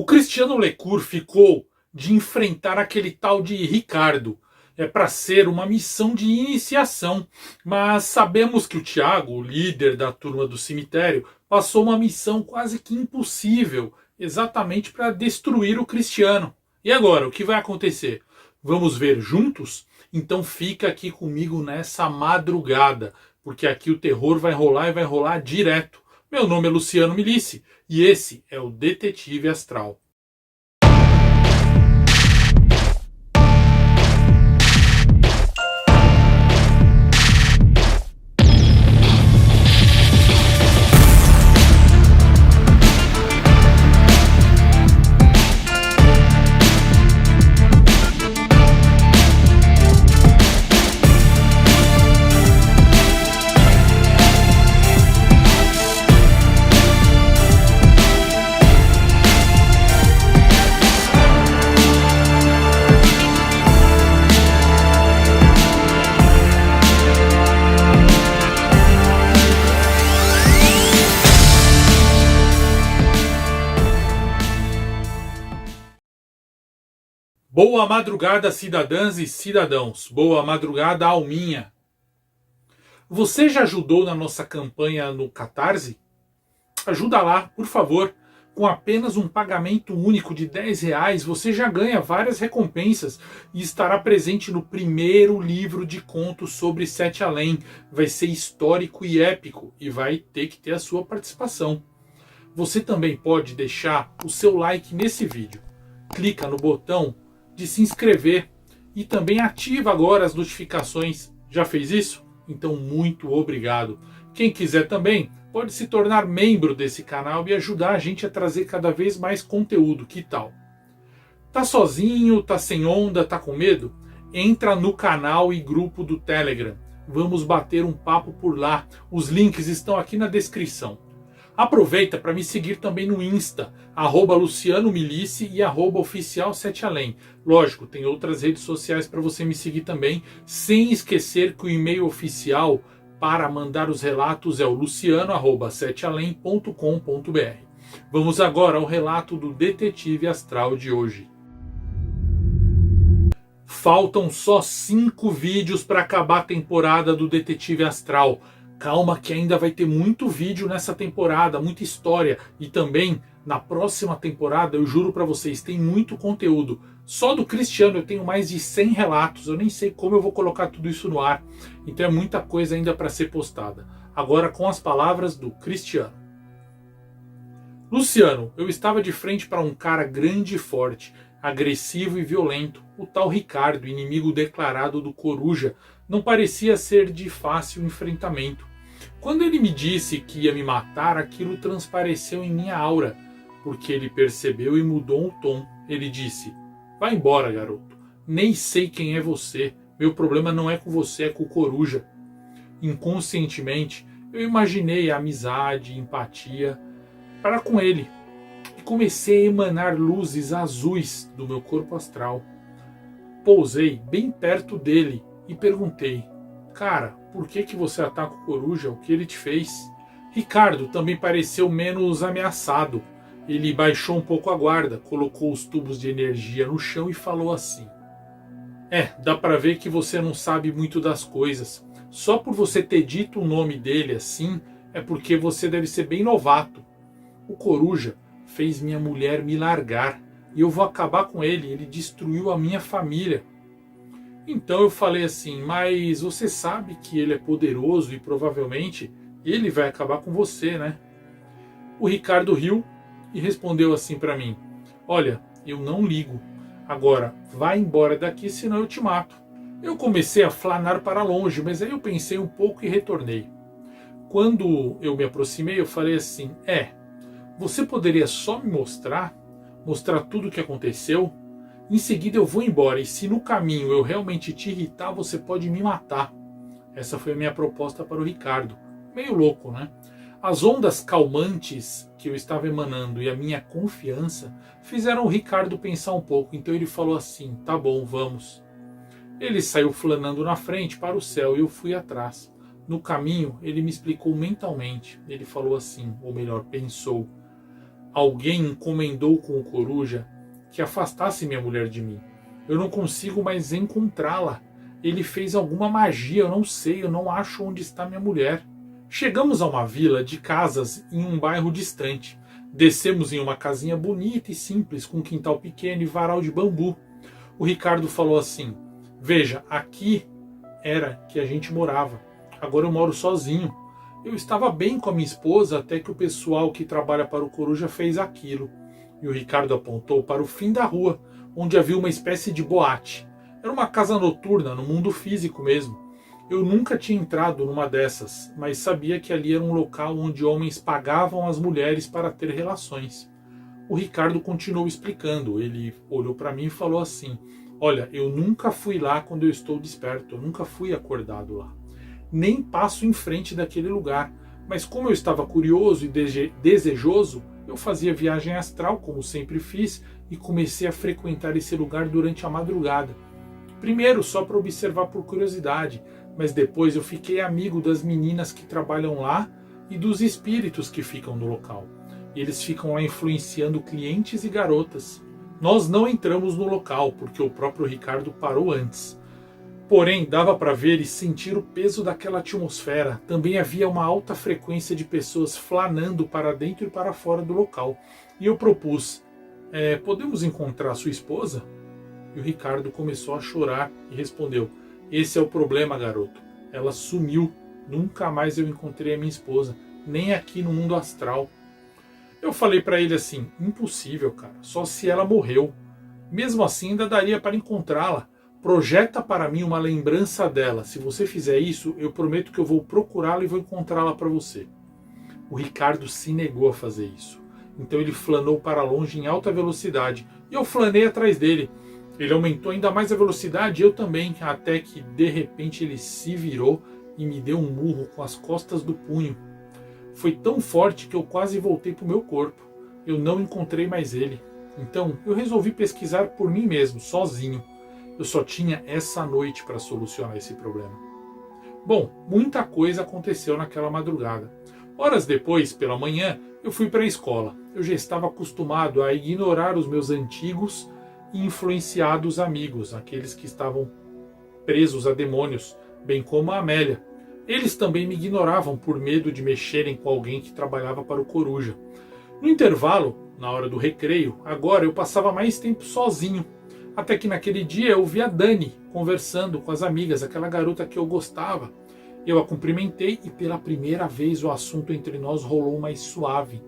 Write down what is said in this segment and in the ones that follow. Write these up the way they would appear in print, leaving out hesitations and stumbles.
O Cristiano Lecur ficou de enfrentar aquele tal de Ricardo. É para ser uma missão de iniciação, mas sabemos que o Thiago, o líder da turma do cemitério, passou uma missão quase que impossível, exatamente para destruir o Cristiano. E agora, o que vai acontecer? Vamos ver juntos? Então fica aqui comigo nessa madrugada, porque aqui o terror vai rolar e vai rolar direto. Meu nome é Luciano Milici e esse é o Detetive Astral. Boa madrugada, cidadãs e cidadãos. Boa madrugada, alminha. Você já ajudou na nossa campanha no Catarse? Ajuda lá, por favor. Com apenas um pagamento único de R$10, você já ganha várias recompensas e estará presente no primeiro livro de contos sobre Sete Além. Vai ser histórico e épico e vai ter que ter a sua participação. Você também pode deixar o seu like nesse vídeo. Clica no botão de se inscrever e também ativa agora as notificações. Já fez isso? Então muito obrigado. Quem quiser também pode se tornar membro desse canal e ajudar a gente a trazer cada vez mais conteúdo. Que tal? Tá sozinho, tá sem onda, tá com medo? Entra no canal e grupo do Telegram. Vamos bater um papo por lá. Os links estão aqui na descrição. Aproveita para me seguir também no Insta, @Luciano Milici e @Oficial Sete Além. Lógico, tem outras redes sociais para você me seguir também, sem esquecer que o e-mail oficial para mandar os relatos é o luciano@setealém.com.br. Vamos agora ao relato do Detetive Astral de hoje. Faltam só 5 vídeos para acabar a temporada do Detetive Astral. Calma que ainda vai ter muito vídeo nessa temporada, muita história. E também, na próxima temporada, eu juro pra vocês, tem muito conteúdo. Só do Cristiano eu tenho mais de 100 relatos. Eu nem sei como eu vou colocar tudo isso no ar. Então é muita coisa ainda para ser postada. Agora com as palavras do Cristiano. Luciano, eu estava de frente para um cara grande e forte, agressivo e violento. O tal Ricardo, inimigo declarado do Coruja, não parecia ser de fácil enfrentamento. Quando ele me disse que ia me matar, aquilo transpareceu em minha aura, porque ele percebeu e mudou o tom. Ele disse: "Vai embora, garoto. Nem sei quem é você. Meu problema não é com você, é com o Coruja." Inconscientemente, eu imaginei a amizade, empatia para com ele. E comecei a emanar luzes azuis do meu corpo astral. Pousei bem perto dele e perguntei: "Cara, por que você ataca o Coruja? O que ele te fez?" Ricardo também pareceu menos ameaçado. Ele baixou um pouco a guarda, colocou os tubos de energia no chão e falou assim: dá pra ver que você não sabe muito das coisas. Só por você ter dito o nome dele assim, é porque você deve ser bem novato. O Coruja fez minha mulher me largar e eu vou acabar com ele. Ele destruiu a minha família." Então eu falei assim: "Mas você sabe que ele é poderoso e provavelmente ele vai acabar com você, né?" O Ricardo riu e respondeu assim para mim: "Olha, eu não ligo. Agora vai embora daqui, senão eu te mato." Eu comecei a flanar para longe, mas aí eu pensei um pouco e retornei. Quando eu me aproximei, eu falei assim: "Você poderia só me mostrar tudo o que aconteceu? Em seguida eu vou embora e se no caminho eu realmente te irritar, você pode me matar." Essa foi a minha proposta para o Ricardo. Meio louco, né? As ondas calmantes que eu estava emanando e a minha confiança fizeram o Ricardo pensar um pouco. Então ele falou assim: "Tá bom, vamos." Ele saiu flanando na frente para o céu e eu fui atrás. No caminho ele me explicou mentalmente. Ele falou assim, ou melhor, pensou: Alguém encomendou com o coruja que afastasse minha mulher de mim. Eu não consigo mais encontrá-la. Ele fez alguma magia, eu não sei, eu não acho onde está minha mulher. Chegamos a uma vila de casas em um bairro distante. Descemos em uma casinha bonita e simples, com um quintal pequeno e varal de bambu. O Ricardo falou assim: veja, aqui era que a gente morava. Agora eu moro sozinho. Eu estava bem com a minha esposa até que o pessoal que trabalha para o coruja fez aquilo. E o Ricardo apontou para o fim da rua, onde havia uma espécie de boate. Era uma casa noturna, no mundo físico mesmo. Eu nunca tinha entrado numa dessas, mas sabia que ali era um local onde homens pagavam as mulheres para ter relações. O Ricardo continuou explicando. Ele olhou para mim e falou assim: olha, eu nunca fui lá quando eu estou desperto, eu nunca fui acordado lá. Nem passo em frente daquele lugar, mas como eu estava curioso e desejoso, eu fazia viagem astral, como sempre fiz, e comecei a frequentar esse lugar durante a madrugada. Primeiro só para observar por curiosidade, mas depois eu fiquei amigo das meninas que trabalham lá e dos espíritos que ficam no local. E eles ficam lá influenciando clientes e garotas. Nós não entramos no local, porque o próprio Ricardo parou antes. Porém, dava para ver e sentir o peso daquela atmosfera. Também havia uma alta frequência de pessoas flanando para dentro e para fora do local. E eu propus: podemos encontrar sua esposa? E o Ricardo começou a chorar e respondeu: esse é o problema, garoto. Ela sumiu. Nunca mais eu encontrei a minha esposa, nem aqui no mundo astral. Eu falei para ele assim: impossível, cara. Só se ela morreu. Mesmo assim, ainda daria para encontrá-la. Projeta para mim uma lembrança dela. Se você fizer isso, eu prometo que eu vou procurá-la e vou encontrá-la para você. O Ricardo se negou a fazer isso. Então ele flanou para longe em alta velocidade. E eu flanei atrás dele. Ele aumentou ainda mais a velocidade e eu também, até que de repente ele se virou e me deu um murro com as costas do punho. Foi tão forte que eu quase voltei para o meu corpo. Eu não encontrei mais ele. Então eu resolvi pesquisar por mim mesmo, sozinho. Eu só tinha essa noite para solucionar esse problema. Bom, muita coisa aconteceu naquela madrugada. Horas depois, pela manhã, eu fui para a escola. Eu já estava acostumado a ignorar os meus antigos e influenciados amigos, aqueles que estavam presos a demônios, bem como a Amélia. Eles também me ignoravam por medo de mexerem com alguém que trabalhava para o coruja. No intervalo, na hora do recreio, agora eu passava mais tempo sozinho. Até que naquele dia eu vi a Dani conversando com as amigas, aquela garota que eu gostava. Eu a cumprimentei e pela primeira vez o assunto entre nós rolou mais suave.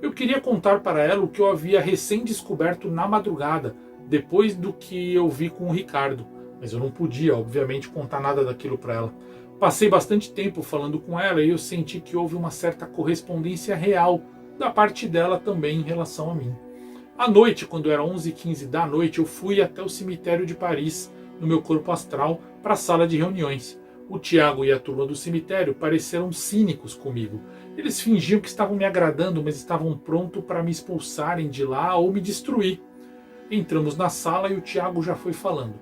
Eu queria contar para ela o que eu havia recém-descoberto na madrugada, depois do que eu vi com o Ricardo. Mas eu não podia, obviamente, contar nada daquilo para ela. Passei bastante tempo falando com ela e eu senti que houve uma certa correspondência real da parte dela também em relação a mim. À noite, quando era 11h15 da noite, eu fui até o cemitério de Paris, no meu corpo astral, para a sala de reuniões. O Tiago e a turma do cemitério pareceram cínicos comigo. Eles fingiam que estavam me agradando, mas estavam prontos para me expulsarem de lá ou me destruir. Entramos na sala e o Tiago já foi falando.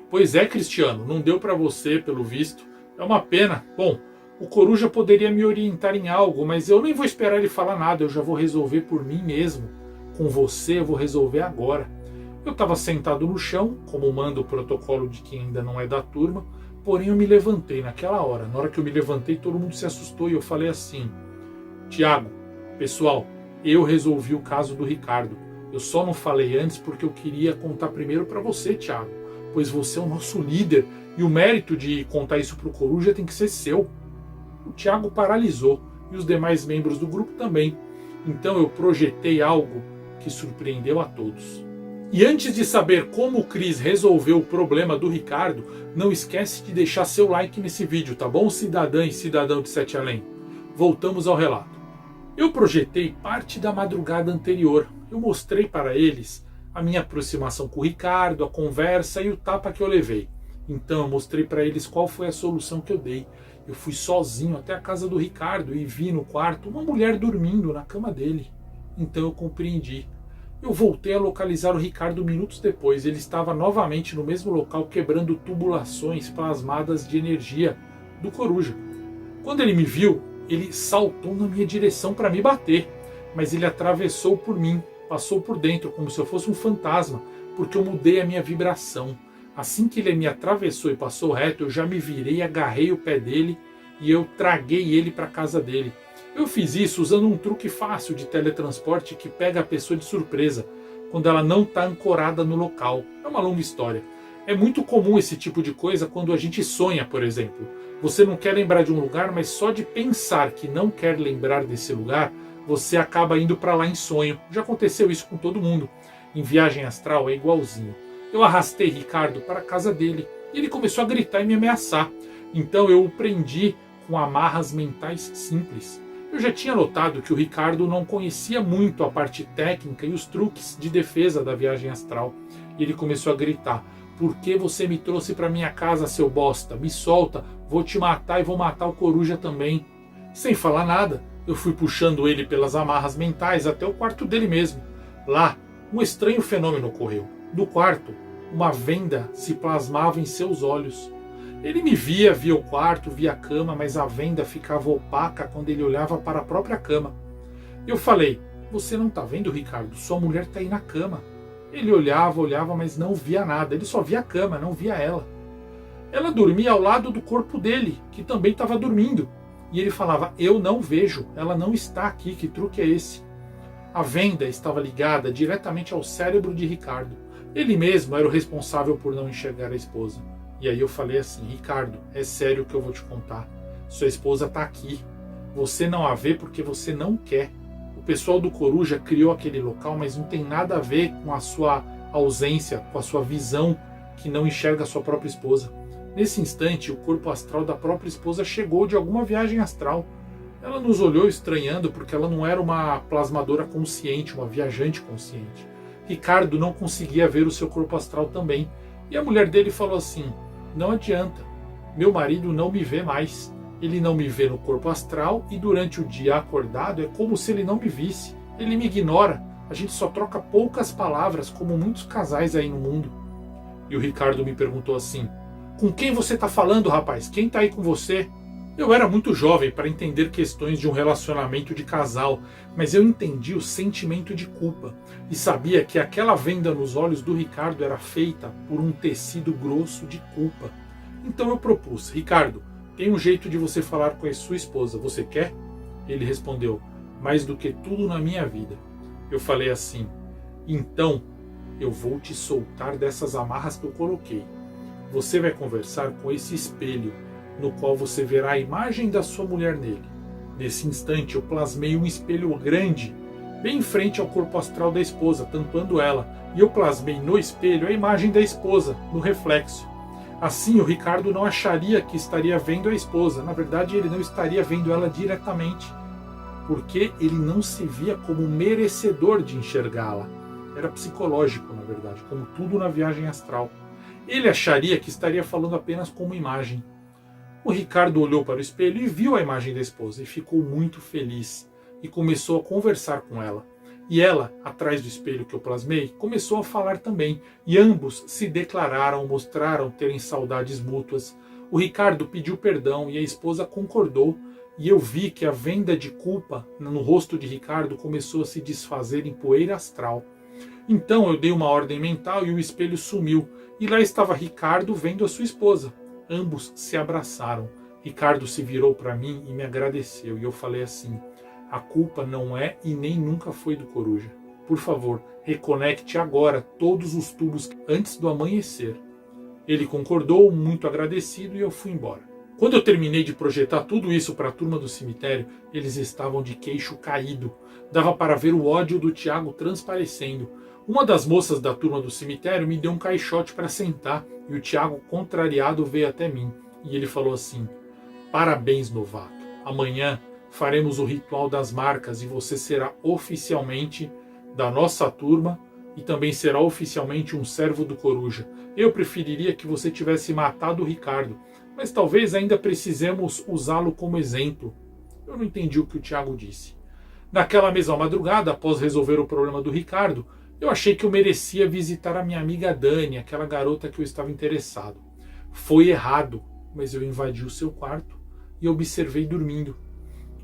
Pois é, Cristiano, não deu para você, pelo visto. É uma pena. Bom, o coruja poderia me orientar em algo, mas eu nem vou esperar ele falar nada, eu já vou resolver por mim mesmo. Com você eu vou resolver agora. Eu estava sentado no chão, como manda o protocolo de quem ainda não é da turma, porém eu me levantei naquela hora. Na hora que eu me levantei, todo mundo se assustou e eu falei assim: Tiago, pessoal, eu resolvi o caso do Ricardo. Eu só não falei antes porque eu queria contar primeiro para você, Tiago, pois você é o nosso líder e o mérito de contar isso para o coruja tem que ser seu. O Tiago paralisou e os demais membros do grupo também. Então eu projetei algo que surpreendeu a todos. E antes de saber como o Cris resolveu o problema do Ricardo, não esquece de deixar seu like nesse vídeo, tá bom, cidadã e cidadão de Sete Além? Voltamos ao relato. Eu projetei parte da madrugada anterior. Eu mostrei para eles a minha aproximação com o Ricardo, a conversa e o tapa que eu levei. Então eu mostrei para eles qual foi a solução que eu dei. Eu fui sozinho até a casa do Ricardo e vi no quarto uma mulher dormindo na cama dele. Então eu compreendi. Eu voltei a localizar o Ricardo minutos depois. Ele estava novamente no mesmo local quebrando tubulações plasmadas de energia do coruja. Quando ele me viu, ele saltou na minha direção para me bater. mas ele atravessou por mim, passou por dentro como se eu fosse um fantasma, porque eu mudei a minha vibração. Assim que ele me atravessou e passou reto, eu já me virei, agarrei o pé dele e eu traguei ele para a casa dele. Eu fiz isso usando um truque fácil de teletransporte que pega a pessoa de surpresa, quando ela não está ancorada no local. É uma longa história. É muito comum esse tipo de coisa quando a gente sonha, por exemplo. Você não quer lembrar de um lugar, mas só de pensar que não quer lembrar desse lugar, você acaba indo para lá em sonho. Já aconteceu isso com todo mundo. Em viagem astral é igualzinho. Eu arrastei Ricardo para a casa dele e ele começou a gritar e me ameaçar. Então eu o prendi com amarras mentais simples. Eu já tinha notado que o Ricardo não conhecia muito a parte técnica e os truques de defesa da viagem astral. E ele começou a gritar: "Por que você me trouxe para minha casa, seu bosta? Me solta, vou te matar e vou matar o coruja também." Sem falar nada, eu fui puxando ele pelas amarras mentais até o quarto dele mesmo. Lá, um estranho fenômeno ocorreu. No quarto, uma venda se plasmava em seus olhos. Ele me via o quarto, via a cama, mas a venda ficava opaca quando ele olhava para a própria cama. Eu falei: "Você não está vendo, Ricardo? Sua mulher está aí na cama." Ele olhava, mas não via nada. Ele só via a cama, não via ela. Ela dormia ao lado do corpo dele, que também estava dormindo. E ele falava: "Eu não vejo, ela não está aqui, que truque é esse?" A venda estava ligada diretamente ao cérebro de Ricardo. Ele mesmo era o responsável por não enxergar a esposa. E aí eu falei assim: "Ricardo, é sério o que eu vou te contar. Sua esposa está aqui. Você não a vê porque você não quer. O pessoal do Coruja criou aquele local, mas não tem nada a ver com a sua ausência, com a sua visão que não enxerga a sua própria esposa." Nesse instante, o corpo astral da própria esposa chegou de alguma viagem astral. Ela nos olhou estranhando porque ela não era uma plasmadora consciente, uma viajante consciente. Ricardo não conseguia ver o seu corpo astral também. E a mulher dele falou assim: "Não adianta, meu marido não me vê mais. Ele não me vê no corpo astral e durante o dia acordado é como se ele não me visse. Ele me ignora. A gente só troca poucas palavras, como muitos casais aí no mundo." E o Ricardo me perguntou assim: "Com quem você está falando, rapaz? Quem está aí com você?" Eu era muito jovem para entender questões de um relacionamento de casal, mas eu entendi o sentimento de culpa e sabia que aquela venda nos olhos do Ricardo era feita por um tecido grosso de culpa. Então eu propus: "Ricardo, tem um jeito de você falar com a sua esposa, você quer?" Ele respondeu: "Mais do que tudo na minha vida." Eu falei assim: "Então eu vou te soltar dessas amarras que eu coloquei. Você vai conversar com esse espelho, no qual você verá a imagem da sua mulher nele." Nesse instante eu plasmei um espelho grande, bem em frente ao corpo astral da esposa, tampando ela, e eu plasmei no espelho a imagem da esposa, no reflexo. Assim o Ricardo não acharia que estaria vendo a esposa. Na verdade, ele não estaria vendo ela diretamente, porque ele não se via como merecedor de enxergá-la. Era psicológico, na verdade, como tudo na viagem astral. Ele acharia que estaria falando apenas com uma imagem. O Ricardo olhou para o espelho e viu a imagem da esposa e ficou muito feliz e começou a conversar com ela. E ela, atrás do espelho que eu plasmei, começou a falar também, e ambos se declararam, mostraram terem saudades mútuas. O Ricardo pediu perdão e a esposa concordou, e eu vi que a venda de culpa no rosto de Ricardo começou a se desfazer em poeira astral. Então eu dei uma ordem mental e o espelho sumiu, e lá estava Ricardo vendo a sua esposa. Ambos se abraçaram. Ricardo se virou para mim e me agradeceu, e eu falei assim: "A culpa não é e nem nunca foi do Coruja. Por favor, reconecte agora todos os tubos antes do amanhecer." Ele concordou, muito agradecido, e eu fui embora. Quando eu terminei de projetar tudo isso para a turma do cemitério, eles estavam de queixo caído. Dava para ver o ódio do Tiago transparecendo. Uma das moças da turma do cemitério me deu um caixote para sentar, e o Tiago, contrariado, veio até mim. E ele falou assim: "Parabéns, novato. Amanhã faremos o ritual das marcas e você será oficialmente da nossa turma e também será oficialmente um servo do Coruja. Eu preferiria que você tivesse matado o Ricardo, mas talvez ainda precisemos usá-lo como exemplo." Eu não entendi o que o Tiago disse. Naquela mesma madrugada, após resolver o problema do Ricardo, eu achei que eu merecia visitar a minha amiga Dani, aquela garota que eu estava interessado. Foi errado, mas eu invadi o seu quarto e observei dormindo.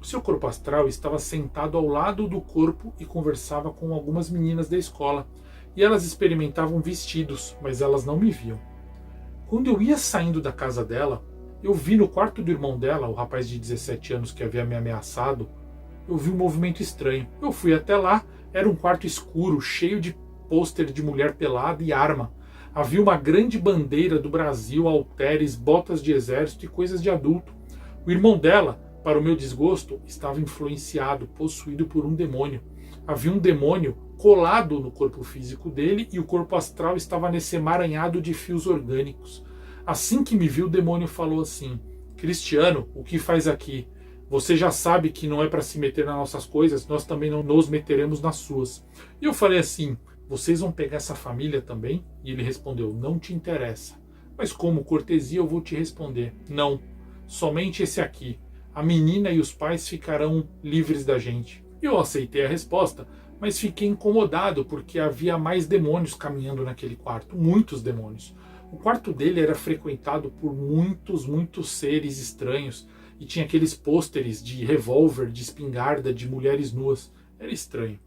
O seu corpo astral estava sentado ao lado do corpo e conversava com algumas meninas da escola, e elas experimentavam vestidos, mas elas não me viam. Quando eu ia saindo da casa dela, eu vi no quarto do irmão dela, o rapaz de 17 anos que havia me ameaçado, eu vi um movimento estranho. Eu fui até lá, era um quarto escuro, cheio de pôster de mulher pelada e arma. Havia uma grande bandeira do Brasil, halteres, botas de exército e coisas de adulto. O irmão dela, para o meu desgosto, estava influenciado, possuído por um demônio. Havia um demônio colado no corpo físico dele e o corpo astral estava nesse emaranhado de fios orgânicos. Assim que me viu, o demônio falou assim: Cristiano, o que faz aqui? Você já sabe que não é para se meter nas nossas coisas, nós também não nos meteremos nas suas. E eu falei assim: vocês vão pegar essa família também? E ele respondeu: não te interessa. Mas como cortesia eu vou te responder: não, somente esse aqui. A menina e os pais ficarão livres da gente. Eu aceitei a resposta, mas fiquei incomodado porque havia mais demônios caminhando naquele quarto, muitos demônios. O quarto dele era frequentado por muitos seres estranhos e tinha aqueles pôsteres de revólver, de espingarda, de mulheres nuas. Era estranho.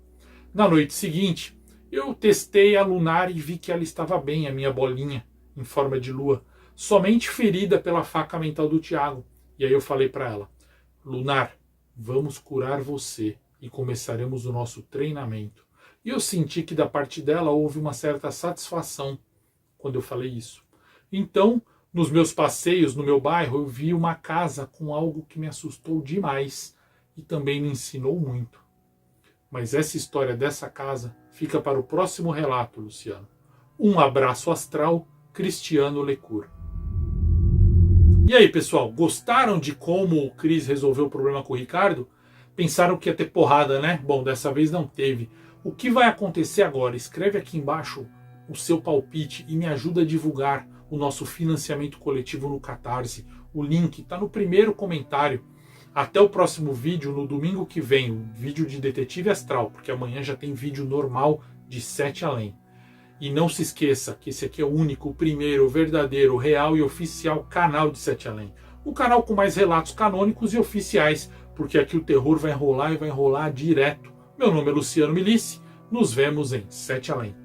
Na noite seguinte, eu testei a lunar e vi que ela estava bem, a minha bolinha, em forma de lua, somente ferida pela faca mental do Tiago. E aí eu falei para ela: Lunar, vamos curar você e começaremos o nosso treinamento. E eu senti que da parte dela houve uma certa satisfação quando eu falei isso. Então, nos meus passeios no meu bairro, eu vi uma casa com algo que me assustou demais e também me ensinou muito. Mas essa história dessa casa fica para o próximo relato, Luciano. Um abraço astral, Cristiano Lecour. E aí, pessoal, gostaram de como o Cris resolveu o problema com o Ricardo? Pensaram que ia ter porrada, né? Bom, dessa vez não teve. O que vai acontecer agora? Escreve aqui embaixo o seu palpite e me ajuda a divulgar o nosso financiamento coletivo no Catarse. O link está no primeiro comentário. Até o próximo vídeo, no domingo que vem, o vídeo de Detetive Astral, porque amanhã já tem vídeo normal de 7 Além. E não se esqueça que esse aqui é o único, o primeiro, o verdadeiro, real e oficial canal de 7 Além. O canal com mais relatos canônicos e oficiais, porque aqui o terror vai rolar e vai rolar direto. Meu nome é Luciano Milici, nos vemos em 7 Além.